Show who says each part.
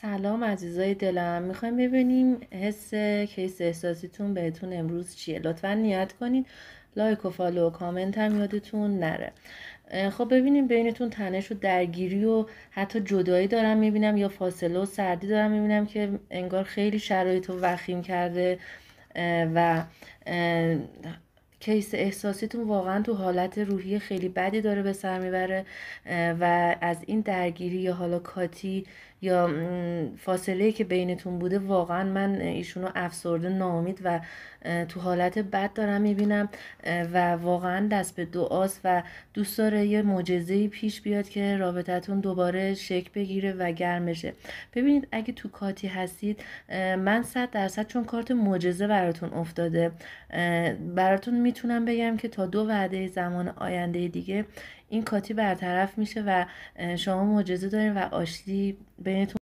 Speaker 1: سلام عزیزای دلم، میخوایم ببینیم حس کیس احساسیتون بهتون امروز چیه. لطفا نیت کنین لایک و فالو و کامنت هم یادتون نره. خب ببینیم بینتون تنش و درگیری و حتی جدایی دارم میبینم یا فاصله و سردی دارم میبینم که انگار خیلی شرایط رو وخیم کرده و کیس احساسیتون واقعا تو حالت روحی خیلی بدی داره به سر میبره و از این درگیری یا حالا کاتی یا فاصله که بینتون بوده واقعا من ایشونو افسرده ناامید و تو حالت بد دارم میبینم و واقعا دست به دعاست و دوست داره یه معجزه‌ای پیش بیاد که رابطتون دوباره شکل بگیره و گرم بشه. ببینید اگه تو کاتی هستید، من 100% چون کارت معجزه براتون افتاده، براتون میتونم بگم که تا 2 وعده زمان آینده دیگه این کاتی برطرف میشه و شما معجزه دارین و آشتی بینتون